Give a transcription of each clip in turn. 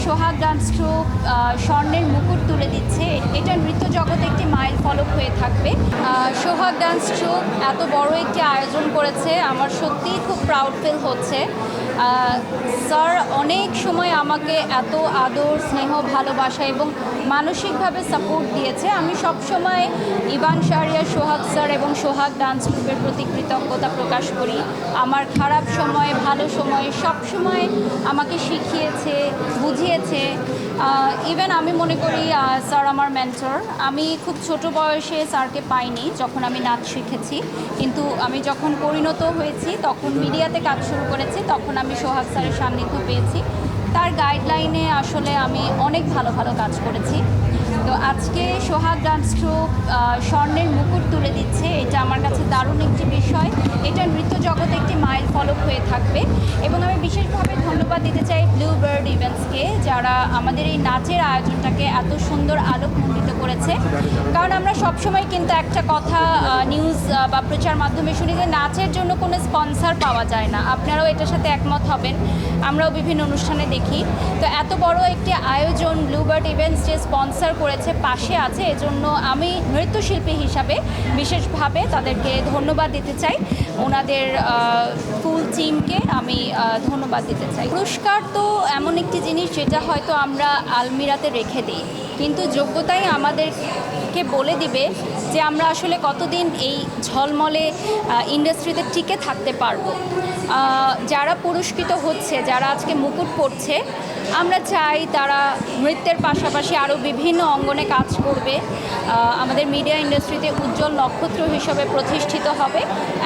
সোহাগ dance troop স্বর্ণের মুকুট তুলে দিচ্ছে, এটা নৃত্য জগতে একটি মাইল ফলক হয়ে থাকবে। সোহাগ ডান্স ট্রুপ এত বড় একটি আয়োজন করেছে, আমার সত্যিই খুব প্রাউড ফিল হচ্ছে। স্যার অনেক সময় আমাকে এত আদর, স্নেহ, ভালোবাসা এবং মানসিকভাবে সাপোর্ট দিয়েছে। আমি সবসময় ইভান শাহরিয়ার, সোহাগ স্যার এবং সোহাগ ডান্স গ্রুপের প্রতি কৃতজ্ঞতা প্রকাশ করি। আমার খারাপ সময়, ভালো সময় সব সময় আমাকে শিখিয়েছে, বুঝিয়েছে। ইভেন আমি মনে করি স্যার আমার মেন্টর। আমি খুব ছোট বয়সে স্যারকে পাইনি যখন আমি নাচ শিখেছি, কিন্তু আমি যখন পরিণত হয়েছি, তখন মিডিয়াতে কাজ শুরু করেছি, তখন আমি সোহাগ স্যারের সান্নিধ্য পেয়েছি। তার গাইডলাইনে আসলে আমি অনেক ভালো ভালো কাজ করেছি। তো আজকে সোহাগ ডান্স ট্রুপ স্বর্ণের মুকুট তুলে দিচ্ছে, এটা আমার কাছে দারুণ একটি বিষয়। এটা নৃত্য জগতে একটি মাইল ফলক হয়ে থাকবে এবং আমি বিশেষভাবে ধন্যবাদ দিতে চাই ব্লু বার্ড ইভেন্টসকে, যারা আমাদের এই নাচের আয়োজনটাকে এত সুন্দর আলোকমণ্ডিত করেছে। কারণ আমরা সবসময় কিন্তু একটা কথা নিউজ বা প্রচার মাধ্যমে শুনি যে নাচের জন্য কোনো স্পন্সর পাওয়া যায় না। আপনারাও এটার সাথে একমত হবেন, আমরাও বিভিন্ন অনুষ্ঠানে দেখি। তো এত বড় একটি আয়োজন ব্লু বার্ড ইভেন্টস যে স্পন্সর করেছে, পাশে আছে, এজন্য আমি নৃত্যশিল্পী হিসাবে বিশেষভাবে তাদেরকে ধন্যবাদ দিতে চাই। ওনাদের ফুল টিমকে আমি ধন্যবাদ দিতে চাই। পুরস্কার তো এমন একটি জিনিস যেটা হয়তো আমরা আলমিরাতে রেখে দিই, কিন্তু যোগ্যতাই আমাদেরকে বলে দিবে যে আমরা আসলে কতদিন এই ঝলমলে ইন্ডাস্ট্রিতে টিকে থাকতে পারবো। যারা পুরস্কৃত হচ্ছে, যারা আজকে মুকুট পড়ছে, আমরা চাই তারা নৃত্যের পাশাপাশি আরও বিভিন্ন অঙ্গনে কাজ করবে, আমাদের মিডিয়া ইন্ডাস্ট্রিতে উজ্জ্বল নক্ষত্র হিসেবে প্রতিষ্ঠিত হবে,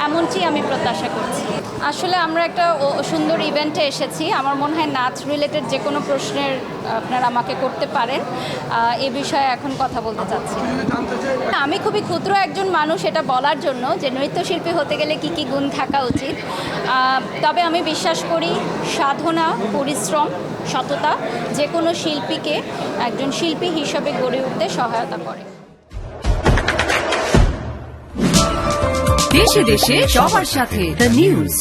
এমনটি আমি প্রত্যাশা করছি। আসলে আমরা একটা সুন্দর ইভেন্টে এসেছি। আমার মনে হয় নাচ রিলেটেড যে কোনো প্রশ্নের আপনারা আমাকে করতে পারেন, এ বিষয়ে এখন কথা বলতে চাচ্ছি। আমি খুবই ক্ষুদ্র একজন মানুষ এটা বলার জন্য যে নৃত্যশিল্পী হতে গেলে কী কী গুণ থাকা উচিত। তবে আমি বিশ্বাস করি সাধনা, পরিশ্রম, সততা যে কোনো শিল্পীকে একজন শিল্পী হিসেবে গড়ে উঠতে সহায়তা করে। দেশে দেশে সবার সাথে দ্য নিউজ।